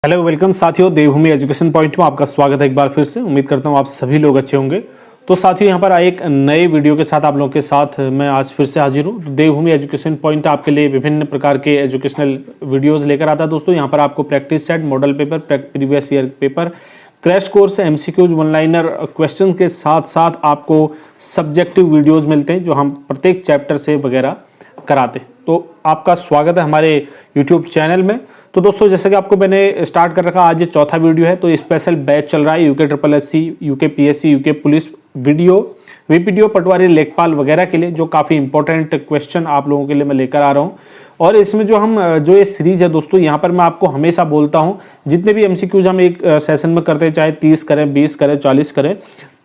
Hello welcome साथियों, देवभूमि education point में आपका स्वागत है एक बार फिर से। उम्मीद करता हूँ आप सभी लोग अच्छे होंगे। तो साथियों, यहाँ पर एक नए वीडियो के साथ आप लोगों के साथ मैं आज फिर से हाजिर हूँ। तो देवभूमि एजुकेशन पॉइंट आपके लिए विभिन्न प्रकार के एजुकेशनल वीडियोस लेकर आता है दोस्तों। यहाँ पर आपको practice set, model paper, previous year paper, crash course, MCQs, one liner question के साथ साथ आपको सब्जेक्टिव वीडियोज़ मिलते हैं जो हम प्रत्येक चैप्टर से वगैरह कराते हैं। तो आपका स्वागत है हमारे यूट्यूब चैनल में। तो दोस्तों, जैसे कि आपको मैंने स्टार्ट कर रखा, आज ये चौथा वीडियो है। तो स्पेशल बैच चल रहा है UK triple SC, UK PSC, UK police video, VPDO, patwari, lekhpal वगैरह के लिए, जो काफ़ी इंपॉर्टेंट क्वेश्चन आप लोगों के लिए मैं लेकर आ रहा हूँ। और इसमें जो ये सीरीज है दोस्तों, यहाँ पर मैं आपको हमेशा बोलता हूँ, जितने भी एमसीक्यूज हम एक सेशन में करते हैं, चाहे 30 करें, 20 करें, 40 करें,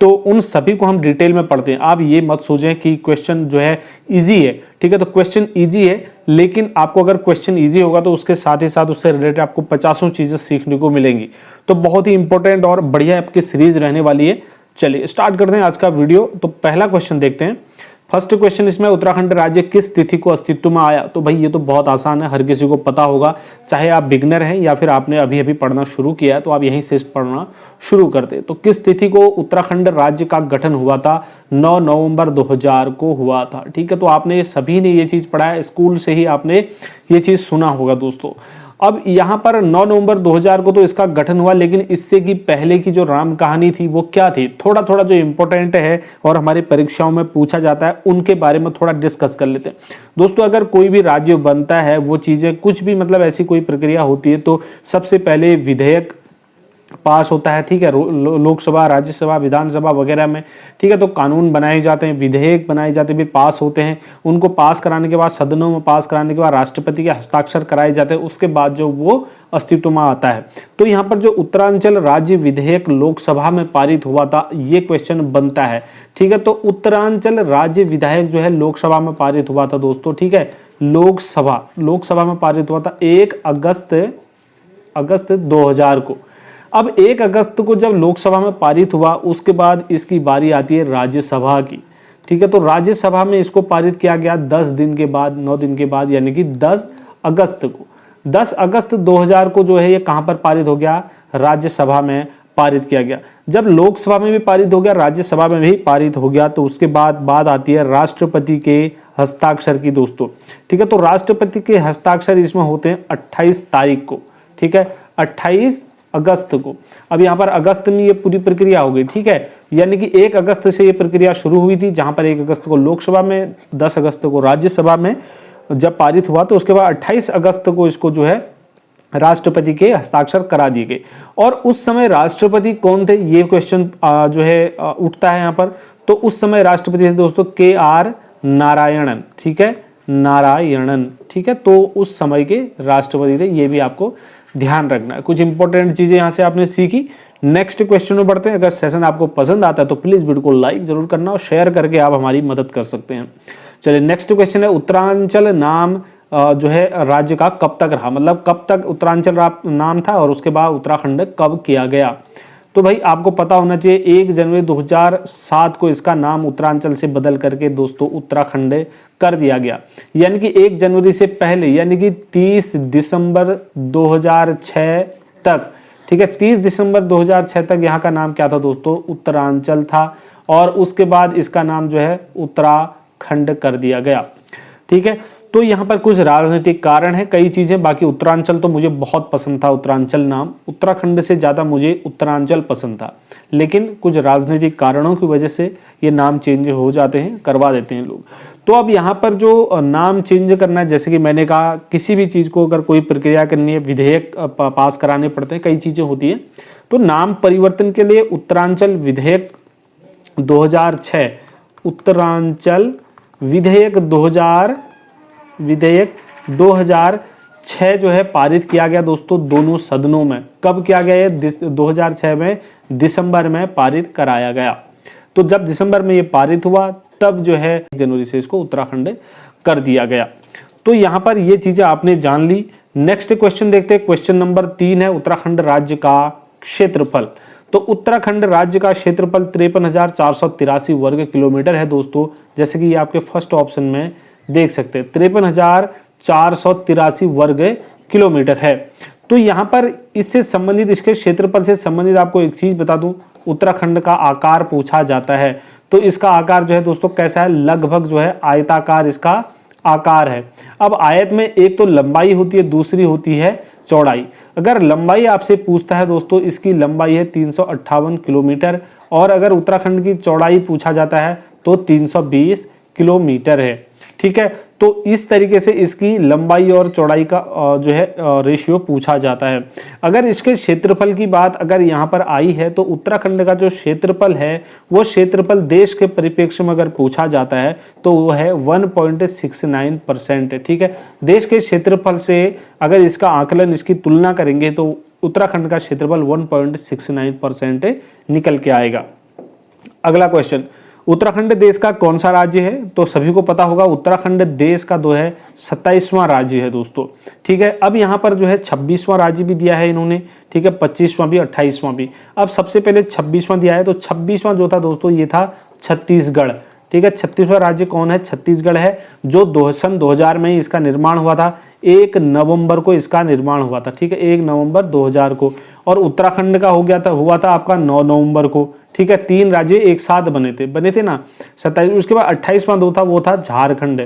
तो उन सभी को हम डिटेल में पढ़ते हैं। आप ये मत सोचें कि क्वेश्चन जो है इजी है, ठीक है। तो क्वेश्चन इजी है, लेकिन आपको अगर क्वेश्चन इजी होगा तो उसके साथ ही साथ उससे रिलेटेड आपको 50 चीज़ें सीखने को मिलेंगी। तो बहुत ही इंपॉर्टेंट और बढ़िया आपकी सीरीज रहने वाली है। चलिए स्टार्ट करते हैं आज का वीडियो। तो पहला क्वेश्चन देखते हैं। फर्स्ट क्वेश्चन इसमें, उत्तराखंड राज्य किस तिथि को अस्तित्व में आया? तो भाई ये तो बहुत आसान है, हर किसी को पता होगा, चाहे आप बिगनर हैं या फिर आपने अभी अभी पढ़ना शुरू किया है, तो आप यहीं से पढ़ना शुरू करते। तो किस तिथि को उत्तराखंड राज्य का गठन हुआ था? 9 नवंबर 2000 को हुआ था, ठीक है। तो आपने सभी ने ये चीज़ पढ़ा है, स्कूल से ही आपने ये चीज़ सुना होगा दोस्तों। अब यहाँ पर 9 नवंबर 2000 को तो इसका गठन हुआ, लेकिन इससे की पहले की जो राम कहानी थी वो क्या थी, थोड़ा थोड़ा जो इंपॉर्टेंट है और हमारी परीक्षाओं में पूछा जाता है, उनके बारे में थोड़ा डिस्कस कर लेते हैं दोस्तों। अगर कोई भी राज्य बनता है, वो चीज़ें कुछ भी मतलब ऐसी कोई प्रक्रिया होती है, तो सबसे पहले विधेयक पास होता है, ठीक है। लोकसभा, राज्यसभा, विधानसभा वगैरह में, ठीक है। तो कानून बनाए जाते हैं, विधेयक बनाए जाते हैं, फिर पास होते हैं। उनको पास कराने के बाद, सदनों में पास कराने के बाद राष्ट्रपति के हस्ताक्षर कराए जाते हैं, उसके बाद जो वो अस्तित्व में आता है। तो यहाँ पर जो उत्तरांचल राज्य विधेयक लोकसभा में पारित हुआ था, ये क्वेश्चन बनता है, ठीक है। तो उत्तरांचल राज्य विधेयक जो है लोकसभा में पारित हुआ था दोस्तों, ठीक है। लोकसभा में पारित हुआ था 1 अगस्त 2000 को। अब 1 अगस्त को जब लोकसभा में पारित हुआ, उसके बाद इसकी बारी आती है राज्यसभा की, ठीक है। तो राज्यसभा में इसको पारित किया गया 10 दिन के बाद, 9 दिन के बाद, यानी कि 10 अगस्त को। 10 अगस्त 2000 को जो है ये कहां पर पारित हो गया? राज्यसभा में पारित किया गया। जब लोकसभा में भी पारित हो गया, राज्यसभा में भी पारित हो गया, तो उसके बाद बात आती है राष्ट्रपति के हस्ताक्षर की दोस्तों, ठीक है। तो राष्ट्रपति के हस्ताक्षर इसमें होते हैं 28 तारीख को, ठीक है, 28 अगस्त को। अब यहाँ पर अगस्त में ये पूरी प्रक्रिया हो गई, ठीक है। यानी कि 1 अगस्त से ये प्रक्रिया शुरू हुई थी, जहां पर 1 अगस्त को लोकसभा में, 10 अगस्त को राज्यसभा में जब पारित हुआ, तो उसके बाद 28 अगस्त को इसको जो है राष्ट्रपति के हस्ताक्षर करा दिए गए। और उस समय राष्ट्रपति कौन थे, ये क्वेश्चन जो है उठता है यहाँ पर। तो उस समय राष्ट्रपति थे दोस्तों KR नारायणन, ठीक है, नारायणन, ठीक है। तो उस समय के राष्ट्रपति थे, ये भी आपको ध्यान रखना है। कुछ इंपॉर्टेंट चीजें यहाँ से आपने सीखी। नेक्स्ट क्वेश्चन में बढ़ते हैं। अगर सेशन आपको पसंद आता है तो प्लीज वीडियो को लाइक जरूर करना और शेयर करके आप हमारी मदद कर सकते हैं। चलिए नेक्स्ट क्वेश्चन है, उत्तरांचल नाम जो है राज्य का कब तक रहा? मतलब कब तक उत्तरांचल नाम था और उसके बाद उत्तराखंड कब किया गया? तो भाई आपको पता होना चाहिए, 1 जनवरी 2007 को इसका नाम उत्तरांचल से बदल करके दोस्तों उत्तराखंड कर दिया गया। यानी कि 1 जनवरी से पहले, यानी कि 30 दिसंबर 2006 तक, ठीक है, 30 दिसंबर 2006 तक यहाँ का नाम क्या था दोस्तों? उत्तरांचल था। और उसके बाद इसका नाम जो है उत्तराखंड कर दिया गया, ठीक है। तो यहाँ पर कुछ राजनीतिक कारण है, कई चीजें। बाकी उत्तरांचल तो मुझे बहुत पसंद था, उत्तरांचल नाम, उत्तराखंड से ज्यादा मुझे उत्तरांचल पसंद था, लेकिन कुछ राजनीतिक कारणों की वजह से ये नाम चेंज हो जाते हैं, करवा देते हैं लोग। तो अब यहाँ पर जो नाम चेंज करना है, जैसे कि मैंने कहा, किसी भी चीज को अगर कोई प्रक्रिया करनी है, विधेयक पास कराने पड़ते हैं, कई चीजें होती है। तो नाम परिवर्तन के लिए उत्तरांचल विधेयक 2006, उत्तरांचल विधेयक 2006 जो है पारित किया गया दोस्तों दोनों सदनों में। कब किया गया? ये 2006 में दिसंबर में पारित कराया गया। तो जब दिसंबर में ये पारित हुआ, तब जो है जनवरी से इसको उत्तराखंड कर दिया गया। तो यहाँ पर ये चीजें आपने जान ली। नेक्स्ट क्वेश्चन देखते हैं। क्वेश्चन नंबर 3 है, उत्तराखंड राज्य का क्षेत्रफल। तो उत्तराखंड राज्य का क्षेत्रफल 53,483 वर्ग किलोमीटर है दोस्तों। जैसे कि ये आपके फर्स्ट ऑप्शन में देख सकते हैं, 53,483 वर्ग किलोमीटर है। तो यहाँ पर इससे संबंधित, इसके क्षेत्रफल से संबंधित आपको एक चीज बता दूं, उत्तराखंड का आकार पूछा जाता है। तो इसका आकार जो है दोस्तों कैसा है, लगभग जो है आयताकार इसका आकार है। अब आयत में एक तो लंबाई होती है, दूसरी होती है चौड़ाई। अगर लंबाई आपसे पूछता है दोस्तों, इसकी लंबाई है 358 किलोमीटर, और अगर उत्तराखंड की चौड़ाई पूछा जाता है तो 320 किलोमीटर है। ठीक है, तो इस तरीके से इसकी लंबाई और चौड़ाई का जो है रेशियो पूछा जाता है। अगर इसके क्षेत्रफल की बात अगर यहाँ पर आई है तो उत्तराखंड का जो क्षेत्रफल है वो क्षेत्रफल देश के परिप्रेक्ष्य में अगर पूछा जाता है तो वो है 1.69% है। ठीक है, देश के क्षेत्रफल से अगर इसका आकलन, इसकी तुलना करेंगे तो उत्तराखंड का क्षेत्रफल 1.69% निकल के आएगा। अगला क्वेश्चन, उत्तराखंड देश का कौन सा राज्य है? तो सभी को पता होगा उत्तराखंड देश का जो है 27वां राज्य है दोस्तों। ठीक है, अब यहाँ पर जो है 26वां राज्य भी दिया है इन्होंने। ठीक है, 25वां भी, 28वां भी। अब सबसे पहले 26वां दिया है, तो 26वां जो था दोस्तों ये था छत्तीसगढ़। ठीक है, 36वां राज्य कौन है? छत्तीसगढ़ है, जो सन 2000 में ही इसका निर्माण हुआ था। 1 नवंबर को इसका निर्माण हुआ था। ठीक है, 1 नवंबर 2000 को। और उत्तराखंड का हुआ था आपका 9 नवंबर को। ठीक है, 3 राज्य एक साथ बने थे ना 27। उसके बाद 28वां जो था वो था झारखंड।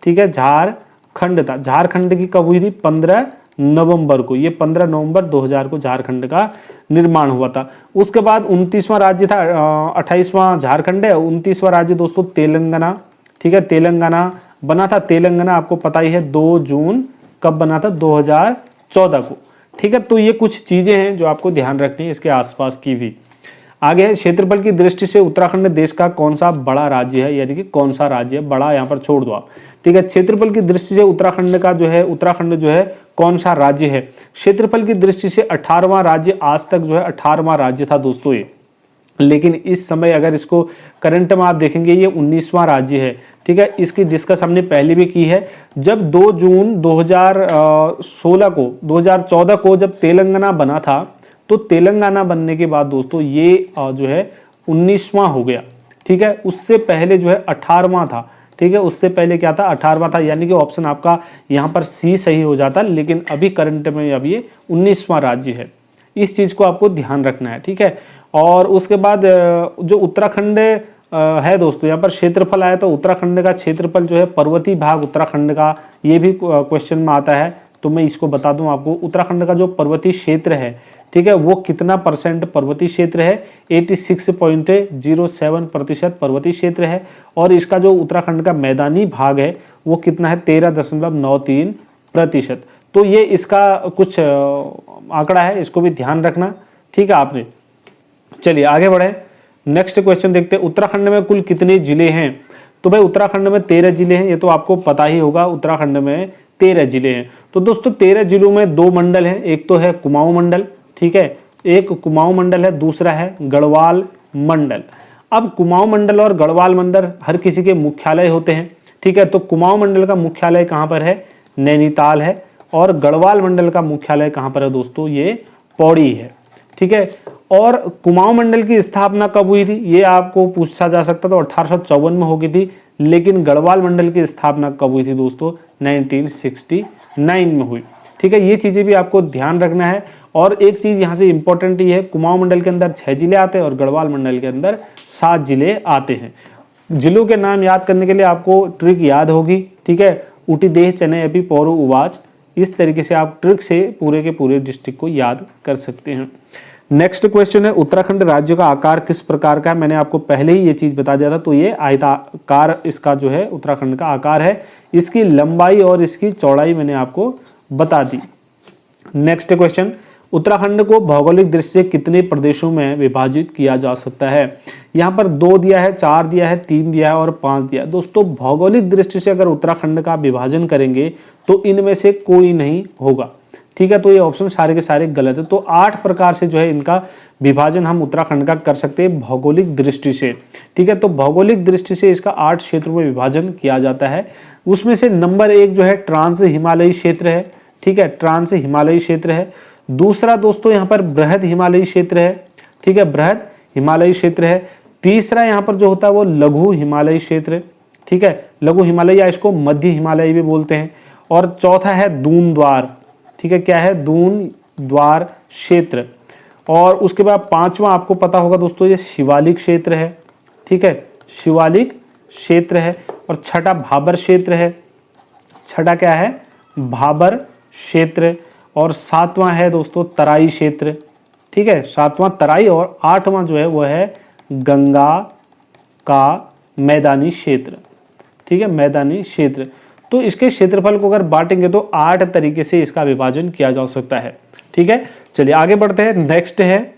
ठीक है, झारखंड था। झारखंड की कब हुई थी? 15 नवंबर को। ये 15 नवंबर 2000 को झारखंड का निर्माण हुआ था। उसके बाद 29वां राज्य था, 28वां झारखंड है, 29वां राज्य दोस्तों तेलंगाना। ठीक है, तेलंगाना बना था। तेलंगाना आपको पता ही है 2 जून कब बना था? 2014 को। ठीक है, तो ये कुछ चीजें हैं जो आपको ध्यान रखनी है, इसके आसपास की भी। आगे है, क्षेत्रफल की दृष्टि से उत्तराखंड देश का कौन सा बड़ा राज्य है, यानी कि कौन सा राज्य है, बड़ा यहाँ पर छोड़ दो आप। ठीक है, क्षेत्रफल की दृष्टि से उत्तराखंड जो है कौन सा राज्य है? क्षेत्रफल की दृष्टि से 18वां राज्य आज तक जो है 18वां राज्य था दोस्तों ये। लेकिन इस समय अगर इसको करंट में आप देखेंगे ये 19वां राज्य है। ठीक है, इसकी डिस्कस हमने पहले भी की है। जब 2 जून 2014 को जब तेलंगाना बना था, तो तेलंगाना बनने के बाद दोस्तों ये जो है 19वां हो गया। ठीक है, उससे पहले जो है 18वां था। ठीक है, उससे पहले क्या था? 18वां था, यानी कि ऑप्शन आपका यहाँ पर सी सही हो जाता, लेकिन अभी करंट में अब ये 19वां राज्य है। इस चीज को आपको ध्यान रखना है। ठीक है, और उसके बाद जो उत्तराखंड है दोस्तों, यहाँ पर क्षेत्रफल आया तो उत्तराखंड का क्षेत्रफल जो है पर्वतीय भाग उत्तराखंड का, ये भी क्वेश्चन में आता है। तो मैं इसको बता दूं आपको, उत्तराखंड का जो पर्वतीय क्षेत्र है, ठीक है, वो कितना % पर्वतीय क्षेत्र है? 86.07% पर्वतीय क्षेत्र है। और इसका जो उत्तराखंड का मैदानी भाग है वो कितना है? 13.93%। तो ये इसका कुछ आंकड़ा है, इसको भी ध्यान रखना। ठीक है आपने। चलिए आगे बढ़े, नेक्स्ट क्वेश्चन देखते हैं। उत्तराखंड में कुल कितने जिले हैं? तो भाई उत्तराखंड में 13 जिले हैं, ये तो आपको पता ही होगा। उत्तराखंड में 13 जिले हैं। तो दोस्तों 13 जिलों में 2 मंडल हैं, एक तो है कुमाऊं मंडल। ठीक है, एक कुमाऊं मंडल है, दूसरा है गढ़वाल मंडल। अब कुमाऊं मंडल और गढ़वाल मंडल हर किसी के मुख्यालय होते हैं। ठीक है, तो कुमाऊं मंडल का मुख्यालय कहाँ पर है? नैनीताल है। और गढ़वाल मंडल का मुख्यालय कहाँ पर है दोस्तों? ये पौड़ी है। ठीक है, और कुमाऊं मंडल की स्थापना कब हुई थी? ये आपको पूछा जा सकता था। 1854 में हो गई थी। लेकिन गढ़वाल मंडल की स्थापना कब हुई थी दोस्तों? 1969 में हुई। ठीक है, ये चीजें भी आपको ध्यान रखना है। और एक चीज यहाँ से इंपॉर्टेंट ये है, कुमाऊं मंडल के अंदर 6 जिले आते हैं और गढ़वाल मंडल के अंदर 7 जिले आते हैं। जिलों के नाम याद करने के लिए आपको ट्रिक याद होगी। ठीक है, ऊटी देह चने अभी पौरू उवाच, इस तरीके से आप ट्रिक से पूरे के पूरे डिस्ट्रिक्ट को याद कर सकते हैं। नेक्स्ट क्वेश्चन है, उत्तराखंड राज्य का आकार किस प्रकार का है? मैंने आपको पहले ही ये चीज बता दिया था। तो ये आयताकार इसका जो है उत्तराखंड का आकार है। इसकी लंबाई और इसकी चौड़ाई मैंने आपको बता दी। नेक्स्ट क्वेश्चन, उत्तराखंड को भौगोलिक दृष्टि से कितने प्रदेशों में विभाजित किया जा सकता है? यहाँ पर 2 दिया है, 4 दिया है, 3 दिया है और 5 दिया है। दोस्तों भौगोलिक दृष्टि से अगर उत्तराखंड का विभाजन करेंगे तो इनमें से कोई नहीं होगा। ठीक है, तो ये ऑप्शन सारे के सारे गलत है। तो 8 प्रकार से जो है इनका विभाजन हम उत्तराखंड का कर सकते हैं भौगोलिक दृष्टि से। ठीक है, तो भौगोलिक दृष्टि से इसका 8 क्षेत्रों में विभाजन किया जाता है। उसमें से नंबर 1 जो है ट्रांस हिमालयी क्षेत्र है। ठीक है, ट्रांस हिमालयी क्षेत्र है। दूसरा दोस्तों यहाँ पर बृहद हिमालयी क्षेत्र है। ठीक है, बृहद हिमालयी क्षेत्र है। तीसरा यहाँ पर जो होता है वो लघु हिमालयी क्षेत्र। ठीक है, लघु हिमालय या इसको मध्य हिमालयी भी बोलते हैं। और चौथा है दून द्वार। ठीक है, क्या है? दून द्वार क्षेत्र। और उसके बाद पांचवा आपको पता होगा दोस्तों, ये शिवालिक क्षेत्र है, ठीक है, शिवालिक क्षेत्र है। और छठा भाबर क्षेत्र है, छठा क्या है, भाबर क्षेत्र। और सातवां है दोस्तों तराई क्षेत्र, ठीक है, सातवां तराई। और आठवां जो है वो है गंगा का मैदानी क्षेत्र, ठीक है, मैदानी क्षेत्र। तो इसके क्षेत्रफल को अगर बांटेंगे तो 8 तरीके से इसका विभाजन किया जा सकता है, ठीक है। चलिए आगे बढ़ते हैं। नेक्स्ट है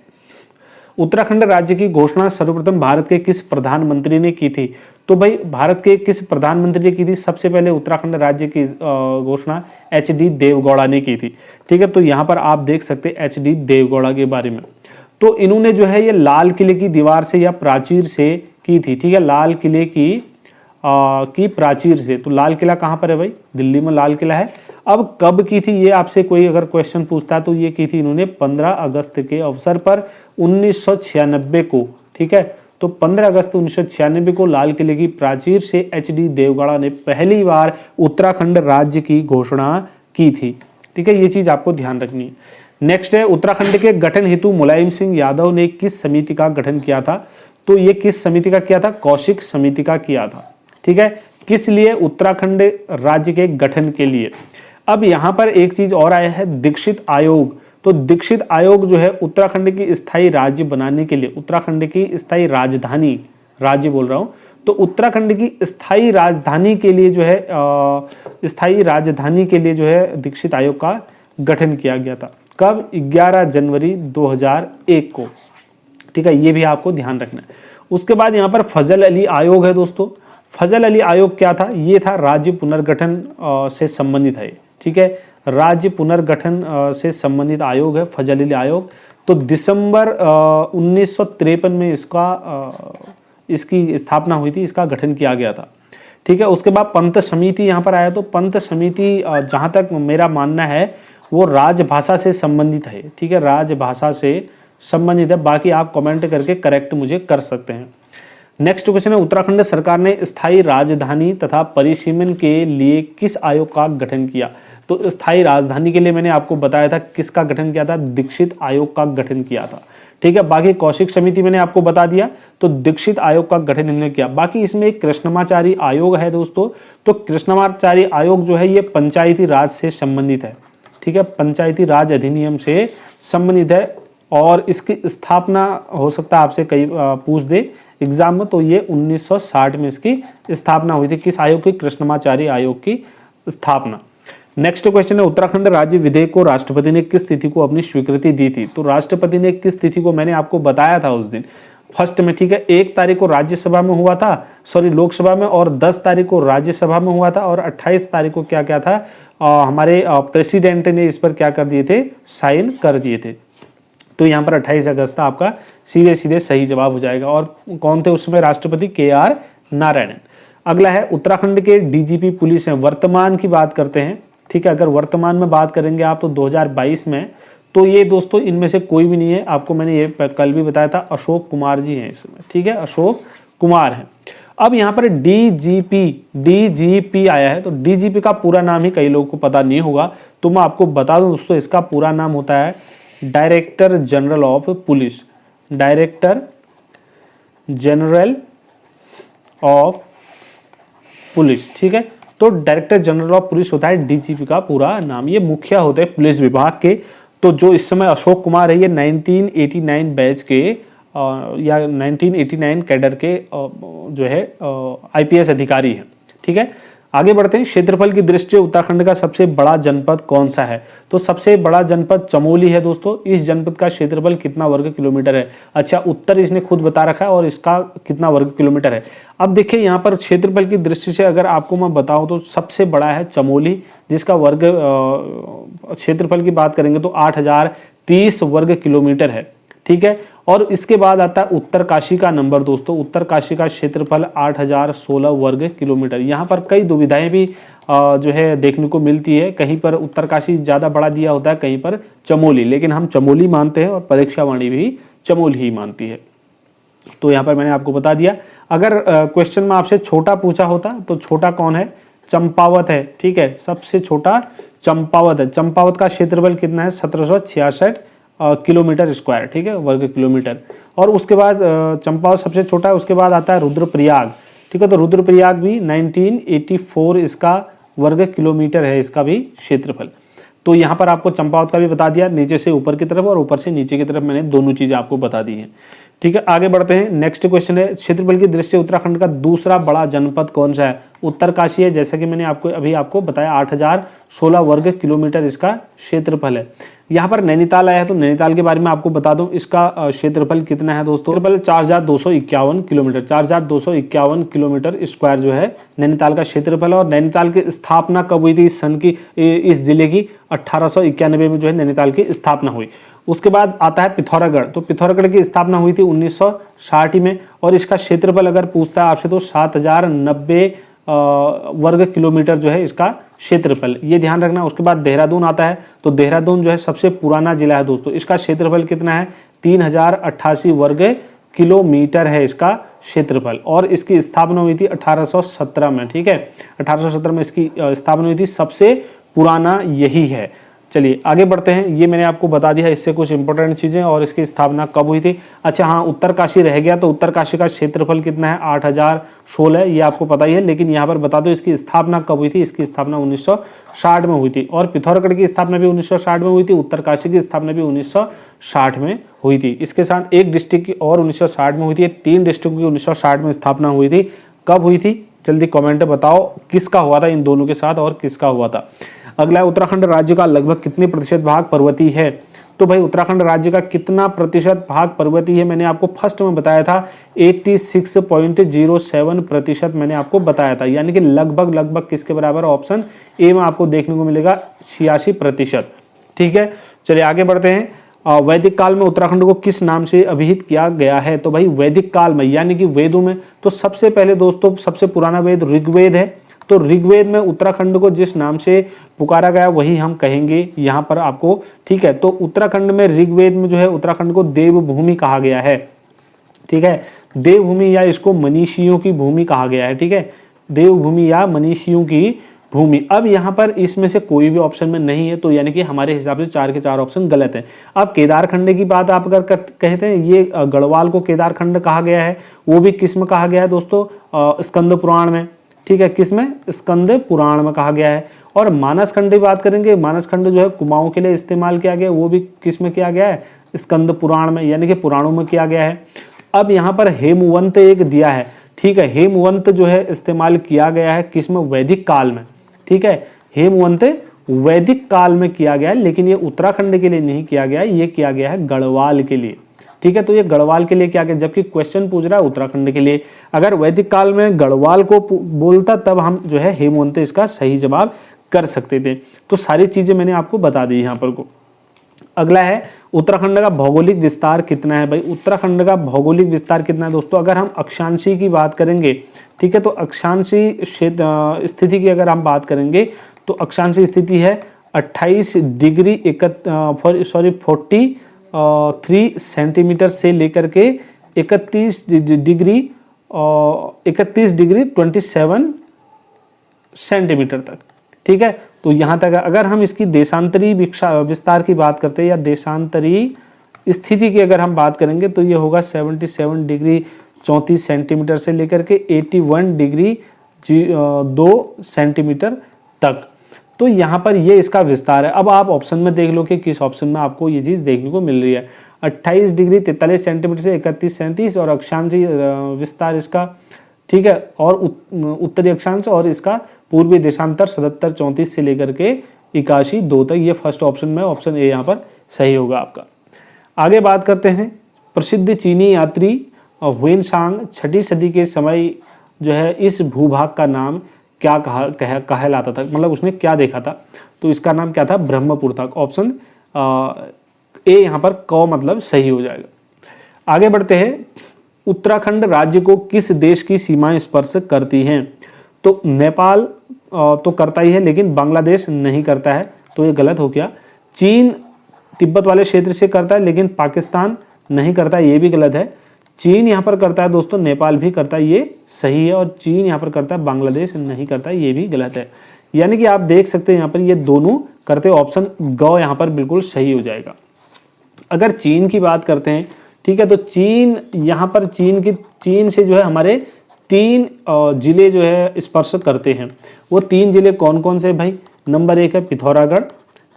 उत्तराखंड राज्य की घोषणा सर्वप्रथम भारत के किस प्रधानमंत्री ने की थी? तो भाई भारत के किस प्रधानमंत्री ने की थी? सबसे पहले उत्तराखंड राज्य की घोषणा एच.डी. देवगौड़ा ने की थी, ठीक है। तो यहाँ पर आप देख सकते हैं एच.डी. देवगौड़ा के बारे में। तो इन्होंने जो है ये लाल किले की दीवार से या प्राचीर से की थी, ठीक है, लाल किले की प्राचीर से। तो लाल किला कहाँ पर है भाई? दिल्ली में लाल किला है। अब कब की थी ये आपसे कोई अगर क्वेश्चन पूछता है तो ये की थी इन्होंने 15 अगस्त के अवसर पर 1996 को, ठीक है। तो 15 अगस्त 1996 को लाल किले की प्राचीर से एच.डी. देवगौड़ा ने पहली बार उत्तराखंड राज्य की घोषणा की थी, ठीक है, ये चीज आपको ध्यान रखनी है। नेक्स्ट है उत्तराखंड के गठन हेतु मुलायम सिंह यादव ने किस समिति का गठन किया था? तो ये किस समिति का किया था? कौशिक समिति का किया था, ठीक है। किस लिए? उत्तराखंड राज्य के गठन के लिए। अब यहां पर एक चीज और आया है, दीक्षित आयोग। तो दीक्षित आयोग जो है उत्तराखंड की स्थायी राज्य बनाने के लिए, उत्तराखंड की स्थायी राजधानी, राज्य बोल रहा हूं, तो उत्तराखंड की स्थायी राजधानी के लिए जो है स्थायी राजधानी के लिए जो है दीक्षित आयोग का गठन किया गया था। कब? 11 जनवरी 2001 को, ठीक है, ये भी आपको ध्यान रखना है। उसके बाद यहाँ पर फजल अली आयोग है दोस्तों। फजल अली आयोग क्या था? ये था राज्य पुनर्गठन से संबंधित है, ठीक है, राज्य पुनर्गठन से संबंधित आयोग है फजल अली आयोग। तो दिसंबर 1953 में इसकी स्थापना हुई थी, इसका गठन किया गया था, ठीक है। उसके बाद पंत समिति यहाँ पर आया। तो पंत समिति जहाँ तक मेरा मानना है वो राजभाषा से संबंधित है, ठीक है, राजभाषा से संबंधित है। बाकी आप कमेंट करके करेक्ट मुझे कर सकते हैं। नेक्स्ट क्वेश्चन है उत्तराखंड सरकार ने स्थायी राजधानी तथा परिसीमन के लिए किस आयोग का गठन किया? तो स्थायी राजधानी के लिए मैंने आपको बताया था किसका गठन किया था? दीक्षित आयोग का गठन किया था, ठीक है। बाकी कौशिक समिति मैंने आपको बता दिया, तो दीक्षित आयोग का गठन इन्होंने किया। बाकी इसमें एक कृष्णमाचारी आयोग है दोस्तों। तो कृष्णमाचारी आयोग जो है ये पंचायती राज से संबंधित है, ठीक है, पंचायती राज अधिनियम से संबंधित है। और इसकी स्थापना हो सकता है आपसे कई पूछ दे एग्जाम में, तो ये 1960 में इसकी स्थापना हुई थी। किस आयोग की? कृष्णमाचारी आयोग की स्थापना। नेक्स्ट क्वेश्चन है उत्तराखंड राज्य विधेयक को राष्ट्रपति ने किस तिथि को अपनी स्वीकृति दी थी? तो राष्ट्रपति ने किस तिथि को मैंने आपको बताया था उस दिन फर्स्ट में, ठीक है। 1 तारीख को राज्यसभा में हुआ था, सॉरी लोकसभा में, और 10 तारीख को राज्यसभा में हुआ था, और 28 तारीख को क्या क्या था, हमारे प्रेसिडेंट ने इस पर क्या कर दिए थे? साइन कर दिए थे। तो यहाँ पर 28 अगस्त आपका सीधे सीधे सही जवाब हो जाएगा। और कौन थे उसमें राष्ट्रपति? के.आर. नारायणन। अगला है उत्तराखंड के डीजीपी पुलिस हैं, वर्तमान की बात करते हैं, ठीक है। अगर वर्तमान में बात करेंगे आप तो 2022 में, तो ये दोस्तों इनमें से कोई भी नहीं है। आपको मैंने ये कल भी बताया था, अशोक कुमार जी हैं इसमें, ठीक है, अशोक कुमार हैं। अब यहाँ पर डीजीपी आया है। तो डीजीपी का पूरा नाम ही कई लोगों को पता नहीं होगा, तो मैं आपको बता दूं दोस्तों, इसका पूरा नाम होता है director general of police, director general of police, ठीक है। तो डायरेक्टर जनरल ऑफ पुलिस होता है डीजीपी का पूरा नाम। ये मुखिया होते हैं पुलिस विभाग के। तो जो इस समय अशोक कुमार है ये 1989 बैच के या 1989 कैडर के जो है आईपीएस अधिकारी हैं, ठीक है। आगे बढ़ते हैं। क्षेत्रफल की दृष्टि से उत्तराखंड का सबसे बड़ा जनपद कौन सा है? तो सबसे बड़ा जनपद चमोली है दोस्तों। इस जनपद का क्षेत्रफल कितना वर्ग किलोमीटर है? अच्छा, उत्तर इसने खुद बता रखा है और इसका कितना वर्ग किलोमीटर है। अब देखिए यहाँ पर क्षेत्रफल की दृष्टि से अगर आपको मैं बताऊं तो सबसे बड़ा है चमोली, जिसका वर्ग क्षेत्रफल की बात करेंगे तो 8030 वर्ग किलोमीटर है, ठीक है। और इसके बाद आता है उत्तरकाशी का नंबर दोस्तों। उत्तरकाशी का क्षेत्रफल 8016 वर्ग किलोमीटर। यहाँ पर कई दुविधाएं भी जो है देखने को मिलती है, कहीं पर उत्तरकाशी ज़्यादा बड़ा दिया होता है, कहीं पर चमोली, लेकिन हम चमोली मानते हैं और परीक्षा वाणी भी चमोली ही मानती है। तो यहाँ पर मैंने आपको बता दिया। अगर क्वेश्चन में आपसे छोटा पूछा होता तो छोटा कौन है? चंपावत है, ठीक है, सबसे छोटा चंपावत है। चंपावत का क्षेत्रफल कितना है? 1766 किलोमीटर स्क्वायर, ठीक है, वर्ग किलोमीटर। और उसके बाद चंपावत सबसे छोटा है, उसके बाद आता है रुद्रप्रयाग, ठीक है। तो रुद्रप्रयाग भी 1984 इसका वर्ग किलोमीटर है, इसका भी क्षेत्रफल। तो यहाँ पर आपको चंपावत का भी बता दिया, नीचे से ऊपर की तरफ और ऊपर से नीचे की तरफ मैंने दोनों चीजें आपको बता दी हैं, ठीक है। आगे बढ़ते हैं। नेक्स्ट क्वेश्चन है, क्षेत्रफल की दृष्टि से उत्तराखंड का दूसरा बड़ा जनपद कौन सा है? उत्तरकाशी है, जैसा कि मैंने आपको बताया 8016 वर्ग किलोमीटर इसका क्षेत्रफल है। यहाँ पर नैनीताल आया है, तो नैनीताल के बारे में आपको बता दूं, इसका क्षेत्रफल कितना है दोस्तों? क्षेत्रफल 4251 किलोमीटर, 4251 किलोमीटर स्क्वायर जो है नैनीताल का क्षेत्रफल है। और नैनीताल की स्थापना कब हुई थी? इस सन की, इस जिले की 1891 में जो है नैनीताल की स्थापना हुई। उसके बाद आता है पिथौरागढ़। तो पिथौरागढ़ की स्थापना हुई थी 1960 में, और इसका क्षेत्रफल अगर पूछता है आपसे तो 7090 वर्ग किलोमीटर जो है इसका क्षेत्रफल, ये ध्यान रखना। उसके बाद देहरादून आता है, तो देहरादून जो है सबसे पुराना जिला है दोस्तों, इसका क्षेत्रफल कितना है? 3088 वर्ग किलोमीटर है इसका क्षेत्रफल, और इसकी स्थापना हुई थी 1817 में, ठीक है, 1817 में इसकी स्थापना हुई थी। सबसे पुराना यही है। चलिए आगे बढ़ते हैं। ये मैंने आपको बता दिया, इससे कुछ इंपॉर्टेंट चीजें, और इसकी स्थापना कब हुई थी। अच्छा हाँ, उत्तरकाशी रह गया, तो उत्तरकाशी का क्षेत्रफल कितना है? 8016, ये आपको पता ही है, लेकिन यहाँ पर बता दो इसकी स्थापना कब हुई थी। इसकी स्थापना 1960 में हुई थी, और पिथौरागढ़ की स्थापना भी 1960 में हुई थी, उत्तरकाशी की स्थापना भी 1960 में हुई थी। इसके साथ एक डिस्ट्रिक्ट की और 1960 में हुई थी, 3 डिस्ट्रिक्ट की 1960 में स्थापना हुई थी। कब हुई थी? जल्दी कमेंट में बताओ किसका हुआ था इन दोनों के साथ, और किसका हुआ था। अगला है, उत्तराखंड राज्य का लगभग कितने प्रतिशत भाग पर्वतीय है? तो भाई उत्तराखंड राज्य का कितना प्रतिशत भाग पर्वतीय है? मैंने आपको फर्स्ट में बताया था 86.07% मैंने आपको बताया था, यानी कि लगभग किसके बराबर? ऑप्शन ए में आपको देखने को मिलेगा 86%, ठीक है। चलिए आगे बढ़ते हैं। वैदिक काल में उत्तराखंड को किस नाम से अभिहित किया गया है? तो भाई वैदिक काल में यानी कि वेदों में, तो सबसे पहले दोस्तों सबसे पुराना वेद ऋग्वेद है, तो ऋग्वेद में उत्तराखंड को जिस नाम से पुकारा गया वही हम कहेंगे यहाँ पर आपको, ठीक है। तो उत्तराखंड में ऋग्वेद में जो है उत्तराखंड को देवभूमि कहा गया है, ठीक है, देवभूमि या इसको मनीषियों की भूमि कहा गया है, ठीक है, देवभूमि या मनीषियों की भूमि। अब यहाँ पर इसमें से कोई भी ऑप्शन में नहीं है, तो यानी कि हमारे हिसाब से 4 के 4 ऑप्शन गलत हैं। अब केदारखंड की बात आप अगर कहते हैं, ये गढ़वाल को केदारखंड कहा गया है, वो भी किस में कहा गया है दोस्तों? स्कंद पुराण में, ठीक है, किसमें? स्कंद पुराण में कहा गया है। और मानसखंड की बात करेंगे, मानसखंड जो है कुमाऊं के लिए इस्तेमाल किया गया, वो भी किस में किया गया है? स्कंद पुराण में, यानी कि पुराणों में किया गया है। अब यहाँ पर हेमवंत एक दिया है, ठीक है, हेमवंत जो है इस्तेमाल किया गया है किसमें? वैदिक काल में, ठीक है, हेमवंत वैदिक काल में किया गया है, लेकिन ये उत्तराखंड के लिए नहीं किया गया है, ये किया गया है गढ़वाल के लिए, ठीक है। तो ये गढ़वाल के लिए क्या गया, जबकि क्वेश्चन पूछ रहा है उत्तराखंड के लिए। अगर वैदिक काल में गढ़वाल को बोलता तब हम जो है हेमवंत इसका सही जवाब कर सकते थे। तो सारी चीजें मैंने आपको बता दी यहाँ पर को। अगला है, उत्तराखंड का भौगोलिक विस्तार कितना है? भाई उत्तराखंड का भौगोलिक विस्तार कितना है दोस्तों? अगर हम अक्षांशीय की बात करेंगे, ठीक है, तो अक्षांशीय क्षेत्र स्थिति की अगर हम बात करेंगे तो अक्षांशीय स्थिति है 28 डिग्री 43 सेंटीमीटर से लेकर के 31 डिग्री 27 सेंटीमीटर तक, ठीक है। तो यहाँ तक अगर हम इसकी देशांतरी विस्तार की बात करते हैं या देशांतरी स्थिति की अगर हम बात करेंगे तो ये होगा 77 डिग्री 34 सेंटीमीटर से लेकर के 81 डिग्री 2 सेंटीमीटर तक। तो यहाँ पर ये इसका विस्तार है। अब आप ऑप्शन में देख लो कि किस ऑप्शन में आपको ये चीज़ देखने को मिल रही है। 28 डिग्री 43 सेंटीमीटर से 31 37 और अक्षांशीय विस्तार इसका, ठीक है, और उत्तरी अक्षांश और इसका पूर्वी देशांतर 77 34 से लेकर के 81 2 तक। ये फर्स्ट ऑप्शन में, ऑप्शन ए यहाँ पर सही होगा आपका। आगे बात करते हैं, प्रसिद्ध चीनी यात्री हुएनसांग 6ठी सदी के समय जो है इस भूभाग का नाम क्या कहलाता था, मतलब उसने क्या देखा था? तो इसका नाम क्या था? ब्रह्मपुर था। ऑप्शन ए यहाँ पर क मतलब सही हो जाएगा। आगे बढ़ते हैं, उत्तराखंड राज्य को किस देश की सीमाएं स्पर्श करती हैं? तो नेपाल तो करता ही है, लेकिन बांग्लादेश नहीं करता है, तो ये गलत हो गया। चीन तिब्बत वाले क्षेत्र से करता है, लेकिन पाकिस्तान नहीं करता, ये भी गलत है। चीन यहाँ पर करता है दोस्तों, नेपाल भी करता है, ये सही है। और चीन यहाँ पर करता है, बांग्लादेश नहीं करता है, ये भी गलत है। यानी कि आप देख सकते हैं यहाँ पर ये दोनों करते हैं। ऑप्शन ग यहाँ पर बिल्कुल सही हो जाएगा। अगर चीन की बात करते हैं, ठीक है, तो चीन यहाँ पर चीन से जो है हमारे 3 जिले जो है स्पर्श करते हैं। वो 3 जिले कौन कौन से भाई? नंबर 1 है पिथौरागढ़,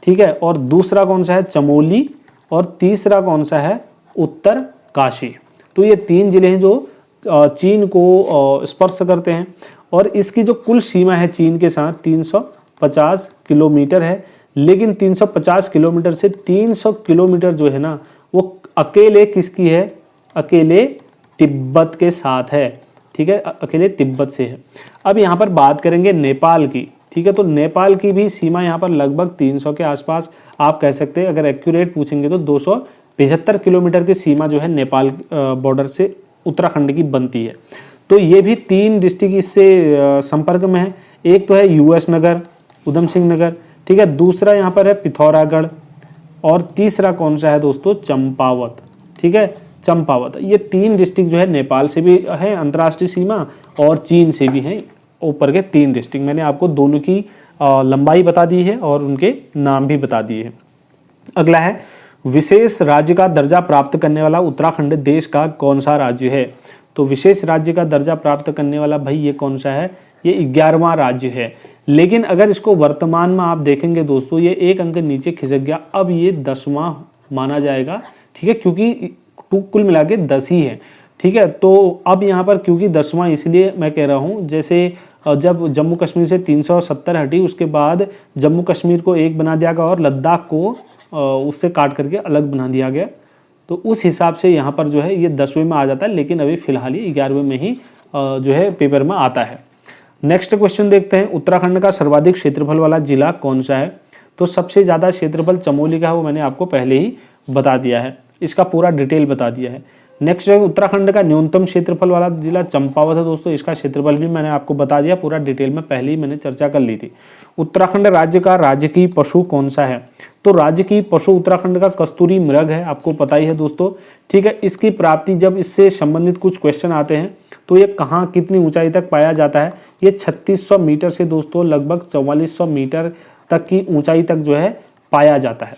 ठीक है, और दूसरा कौन सा है? चमोली, और तीसरा कौन सा है? उत्तरकाशी। तो ये 3 जिले हैं जो चीन को स्पर्श करते हैं। और इसकी जो कुल सीमा है चीन के साथ 350 किलोमीटर है, लेकिन 350 किलोमीटर से 300 किलोमीटर जो है ना वो अकेले किसकी है? अकेले तिब्बत के साथ है, ठीक है, अकेले तिब्बत से है। अब यहाँ पर बात करेंगे नेपाल की, ठीक है, तो नेपाल की भी सीमा यहाँ पर लगभग 300 के आसपास आप कह सकते हैं। अगर एक्यूरेट पूछेंगे तो 275 किलोमीटर की सीमा जो है नेपाल बॉर्डर से उत्तराखंड की बनती है। तो ये भी 3 डिस्ट्रिक्ट इससे संपर्क में है। एक तो है यूएस नगर, उधम सिंह नगर, ठीक है, दूसरा यहाँ पर है पिथौरागढ़, और तीसरा कौन सा है दोस्तों? चंपावत, ठीक है, चंपावत। ये 3 डिस्ट्रिक्ट जो है नेपाल से भी है अंतर्राष्ट्रीय सीमा, और चीन से भी हैं। ऊपर के 3 डिस्ट्रिक्ट मैंने आपको दोनों की लंबाई बता दी है और उनके नाम भी बता दिए हैं। अगला है विशेष राज्य का दर्जा प्राप्त करने वाला उत्तराखंड देश का कौन सा राज्य है? तो विशेष राज्य का दर्जा प्राप्त करने वाला भाई ये कौन सा है? ये 11वां राज्य है। लेकिन अगर इसको वर्तमान में आप देखेंगे दोस्तों, ये 1 अंक नीचे खिसक गया, अब ये 10वां माना जाएगा, ठीक है, क्योंकि कुल मिला के 10 ही है, ठीक है। तो अब यहाँ पर क्योंकि 10वां इसलिए मैं कह रहा हूँ, जैसे जब जम्मू कश्मीर से 370 हटी, उसके बाद जम्मू कश्मीर को एक बना दिया गया और लद्दाख को उससे काट करके अलग बना दिया गया, तो उस हिसाब से यहाँ पर जो है ये 10वें में आ जाता है, लेकिन अभी फिलहाल ये 11वें में ही जो है पेपर में आता है। नेक्स्ट क्वेश्चन देखते हैं, उत्तराखंड का सर्वाधिक क्षेत्रफल वाला जिला कौन सा है? तो सबसे ज़्यादा क्षेत्रफल चमोली का है, वो मैंने आपको पहले ही बता दिया है, इसका पूरा डिटेल बता दिया है। नेक्स्ट है उत्तराखंड का न्यूनतम क्षेत्रफल वाला जिला चंपावत है दोस्तों, इसका क्षेत्रफल भी मैंने आपको बता दिया, पूरा डिटेल में पहले ही मैंने चर्चा कर ली थी। उत्तराखंड राज्य का राजकीय पशु कौन सा है? तो राजकीय पशु उत्तराखंड का कस्तूरी मृग है, आपको पता ही है दोस्तों, ठीक है। इसकी प्राप्ति, जब इससे संबंधित कुछ क्वेश्चन आते हैं तो ये कहाँ कितनी ऊंचाई तक पाया जाता है? ये 3600 मीटर से दोस्तों लगभग 4400 मीटर तक की ऊंचाई तक जो है पाया जाता है।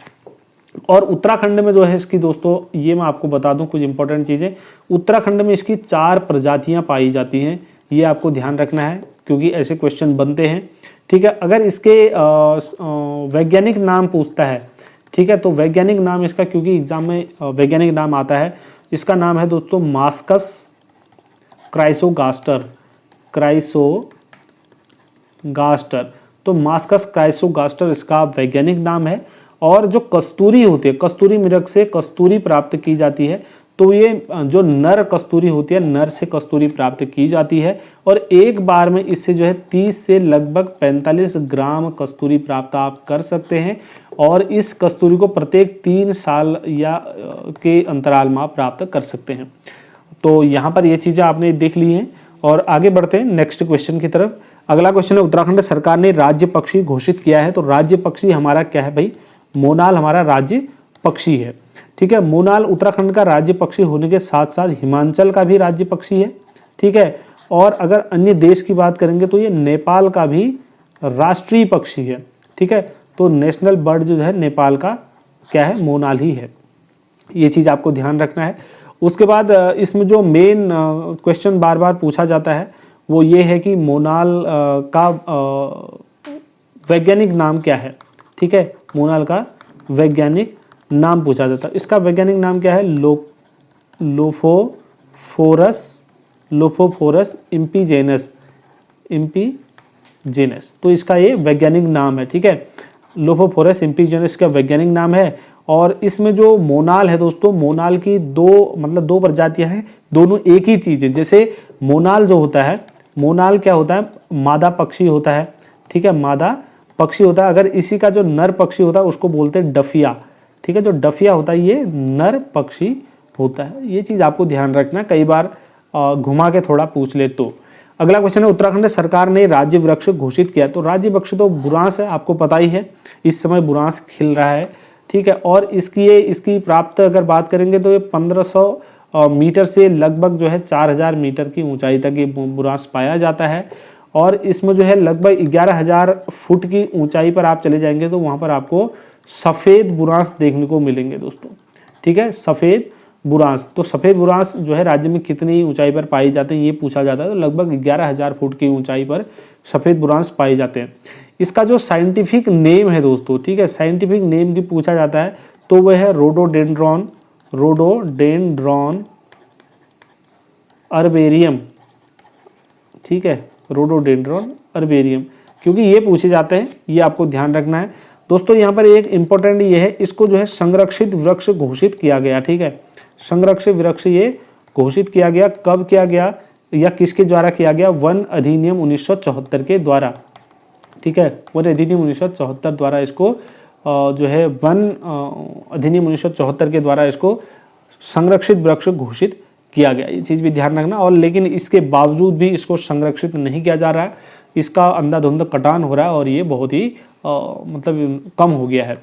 और उत्तराखंड में जो है इसकी दोस्तों, ये मैं आपको बता दूं कुछ इंपॉर्टेंट चीज़ें, उत्तराखंड में इसकी 4 प्रजातियां पाई जाती हैं, ये आपको ध्यान रखना है क्योंकि ऐसे क्वेश्चन बनते हैं, ठीक है। अगर इसके वैज्ञानिक नाम पूछता है, ठीक है, तो वैज्ञानिक नाम इसका, क्योंकि एग्जाम में वैज्ञानिक नाम आता है, इसका नाम है दोस्तों मास्कस क्राइसोगास्टर, तो मास्कस क्राइसोगास्टर इसका वैज्ञानिक नाम है। और जो कस्तूरी होती है, कस्तूरी मृग से कस्तूरी प्राप्त की जाती है, तो ये जो नर कस्तूरी होती है, नर से कस्तूरी प्राप्त की जाती है, और एक बार में इससे जो है 30 से लगभग 45 ग्राम कस्तूरी प्राप्त आप कर सकते हैं, और इस कस्तूरी को प्रत्येक 3 साल या के अंतराल में आप प्राप्त कर सकते हैं। तो यहाँ पर ये चीज़ें आपने देख ली हैं, और आगे बढ़ते हैं नेक्स्ट क्वेश्चन की तरफ। अगला क्वेश्चन है, उत्तराखंड सरकार ने राज्य पक्षी घोषित किया है, तो राज्य पक्षी हमारा क्या है भाई? मोनाल हमारा राज्य पक्षी है, ठीक है। मोनाल उत्तराखंड का राज्य पक्षी होने के साथ साथ हिमाचल का भी राज्य पक्षी है, ठीक है। और अगर अन्य देश की बात करेंगे तो ये नेपाल का भी राष्ट्रीय पक्षी है, ठीक है। तो नेशनल बर्ड जो है नेपाल का क्या है? मोनाल ही है, ये चीज़ आपको ध्यान रखना है। उसके बाद इसमें जो मेन क्वेश्चन बार बार पूछा जाता है वो ये है कि मोनाल का वैज्ञानिक नाम क्या है, ठीक है। मोनाल का वैज्ञानिक नाम पूछा जाता है, इसका वैज्ञानिक नाम क्या है? लोफोफोरस इम्पीजेनस, तो इसका ये वैज्ञानिक नाम है, ठीक है। लोफोफोरस इम्पीजेनस का वैज्ञानिक नाम है। और इसमें जो मोनाल है दोस्तों, मोनाल की दो प्रजातियां हैं, दोनों एक ही चीज़ है। जैसे मोनाल जो होता है, मोनाल क्या होता है? मादा पक्षी होता है, ठीक है, मादा पक्षी होता है। अगर इसी का जो नर पक्षी होता है उसको बोलते हैं डफिया, ठीक है। जो डफिया होता है ये नर पक्षी होता है, ये चीज़ आपको ध्यान रखना, कई बार घुमा के थोड़ा पूछ ले तो। अगला क्वेश्चन है, उत्तराखंड सरकार ने राज्य वृक्ष घोषित किया, तो राज्य वृक्ष तो बुरांस है, आपको पता ही है, इस समय बुरांस खिल रहा है, ठीक है। और इसकी प्राप्त अगर बात करेंगे तो ये 1500 मीटर से लगभग जो है 4000 मीटर की ऊंचाई तक ये बुरांस पाया जाता है। और इसमें जो है लगभग 11,000 फुट की ऊंचाई पर आप चले जाएंगे तो वहाँ पर आपको सफ़ेद बुरांश देखने को मिलेंगे दोस्तों। ठीक है, सफ़ेद बुरांश। तो सफ़ेद बुरांश जो है राज्य में कितनी ऊंचाई पर पाई जाते हैं ये पूछा जाता है, तो लगभग 11,000 फुट की ऊंचाई पर सफ़ेद बुरांश पाए जाते हैं। इसका जो साइंटिफिक नेम है दोस्तों, ठीक है, साइंटिफिक नेम भी पूछा जाता है तो वह है रोडोडेंड्रॉन अर्बेरियम। ठीक है, रोडोडेंड्रॉन अर्बेरियम, क्योंकि ये पूछे जाते हैं, ये आपको ध्यान रखना है दोस्तों। यहाँ पर एक इम्पोर्टेंट ये है, इसको जो है संरक्षित वृक्ष घोषित किया गया। ठीक है, संरक्षित वृक्ष ये घोषित किया गया, कब किया गया या किसके द्वारा किया गया? वन अधिनियम 1974 के द्वारा। ठीक है, वन अधिनियम 1974 द्वारा इसको जो है वन अधिनियम 1974 के द्वारा इसको संरक्षित वृक्ष घोषित किया गया। ये चीज़ भी ध्यान रखना। और लेकिन इसके बावजूद भी इसको संरक्षित नहीं किया जा रहा है, इसका अंधाधुंध कटान हो रहा है और ये बहुत ही मतलब कम हो गया है।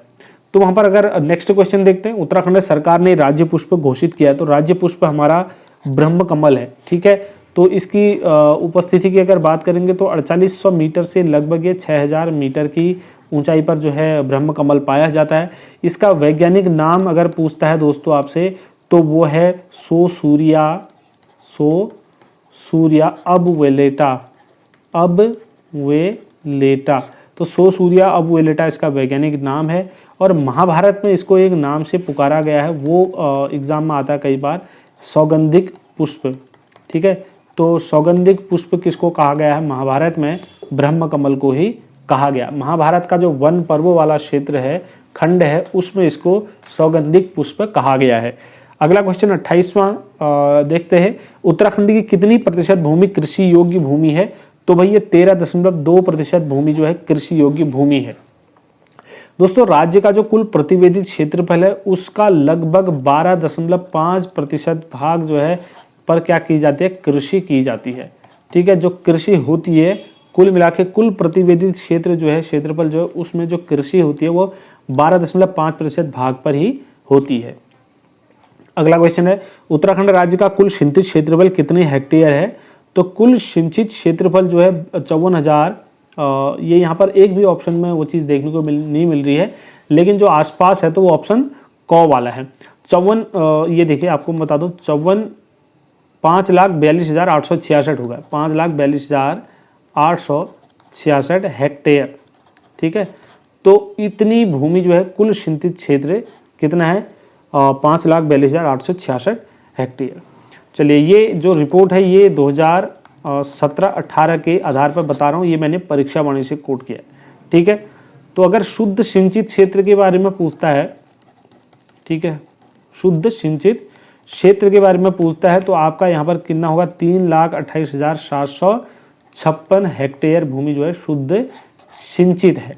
तो वहाँ पर अगर नेक्स्ट क्वेश्चन देखते हैं, उत्तराखंड सरकार ने राज्य पुष्प घोषित किया है, तो राज्य पुष्प हमारा ब्रह्म कमल है। ठीक है, तो इसकी उपस्थिति की अगर बात करेंगे तो 4800 मीटर से लगभग ये 6000 मीटर की ऊंचाई पर जो है ब्रह्म कमल पाया जाता है। इसका वैज्ञानिक नाम अगर पूछता है दोस्तों आपसे तो वो है सोसूरिया अबवेलेटा। तो सोसूरिया अबवेलेटा इसका वैज्ञानिक नाम है। और महाभारत में इसको एक नाम से पुकारा गया है, वो एग्जाम में आता है कई बार, सौगंधिक पुष्प। ठीक है, तो सौगंधिक पुष्प किसको कहा गया है? महाभारत में ब्रह्म कमल को ही कहा गया। महाभारत का जो वन पर्वों वाला क्षेत्र है, खंड है, उसमें इसको सौगंधिक पुष्प कहा गया है। अगला क्वेश्चन 28वां देखते हैं, उत्तराखंड की कितनी प्रतिशत भूमि कृषि योग्य भूमि है? तो भाई ये 13.2% भूमि जो है कृषि योग्य भूमि है। दोस्तों राज्य का जो कुल प्रतिवेदित क्षेत्रफल है उसका लगभग 12.5% भाग जो है पर क्या की जाती है? कृषि की जाती है। ठीक है, जो कृषि होती है कुल मिला के कुल प्रतिवेदित क्षेत्र जो है, क्षेत्रफल जो है, उसमें जो कृषि होती है वो 12.5% भाग पर ही होती है। अगला क्वेश्चन है, उत्तराखंड राज्य का कुल सिंचित क्षेत्रफल कितने हेक्टेयर है? तो कुल सिंचित क्षेत्रफल जो है 54,000। ये यहाँ पर एक भी ऑप्शन में वो चीज़ देखने को नहीं मिल रही है, लेकिन जो आसपास है तो वो ऑप्शन क वाला है। 54, ये देखिए आपको बता दूँ, 5,42,866 होगा, 5,42,866 हेक्टेयर। ठीक है, तो इतनी भूमि जो है कुल सिंचित क्षेत्र कितना है? 5,42,866 हेक्टेयर। चलिए, ये जो रिपोर्ट है ये 2017-18 के आधार पर बता रहा हूँ, ये मैंने परीक्षा वाणी से कोट किया है। ठीक है, तो अगर शुद्ध सिंचित क्षेत्र के बारे में पूछता है, ठीक है, शुद्ध सिंचित क्षेत्र के बारे में पूछता है तो आपका यहाँ पर कितना होगा? 3,28,756 हेक्टेयर भूमि जो है शुद्ध सिंचित है।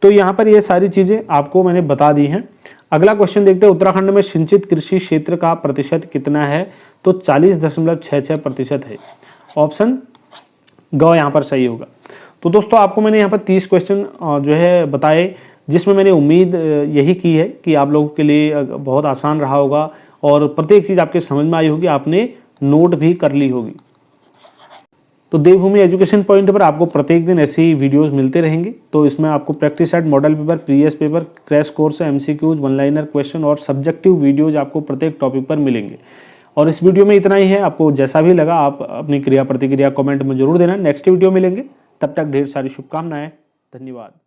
तो यहाँ पर ये सारी चीज़ें आपको मैंने बता दी हैं। अगला क्वेश्चन देखते हैं, उत्तराखंड में सिंचित कृषि क्षेत्र का प्रतिशत कितना है? तो 40.66% है। ऑप्शन ग यहाँ पर सही होगा। तो दोस्तों आपको मैंने यहाँ पर 30 क्वेश्चन जो है बताए, जिसमें मैंने उम्मीद यही की है कि आप लोगों के लिए बहुत आसान रहा होगा और प्रत्येक चीज़ आपके समझ में आई होगी, आपने नोट भी कर ली होगी। तो देवभूमि एजुकेशन पॉइंट पर आपको प्रत्येक दिन ऐसे ही वीडियोस मिलते रहेंगे। तो इसमें आपको practice set, model paper, previous paper, crash course, MCQs, one liner question और सब्जेक्टिव वीडियोज आपको प्रत्येक टॉपिक पर मिलेंगे। और इस वीडियो में इतना ही है। आपको जैसा भी लगा आप अपनी क्रिया प्रतिक्रिया कमेंट में जरूर देना। नेक्स्ट वीडियो मिलेंगे, तब तक ढेर सारी शुभकामनाएं। धन्यवाद।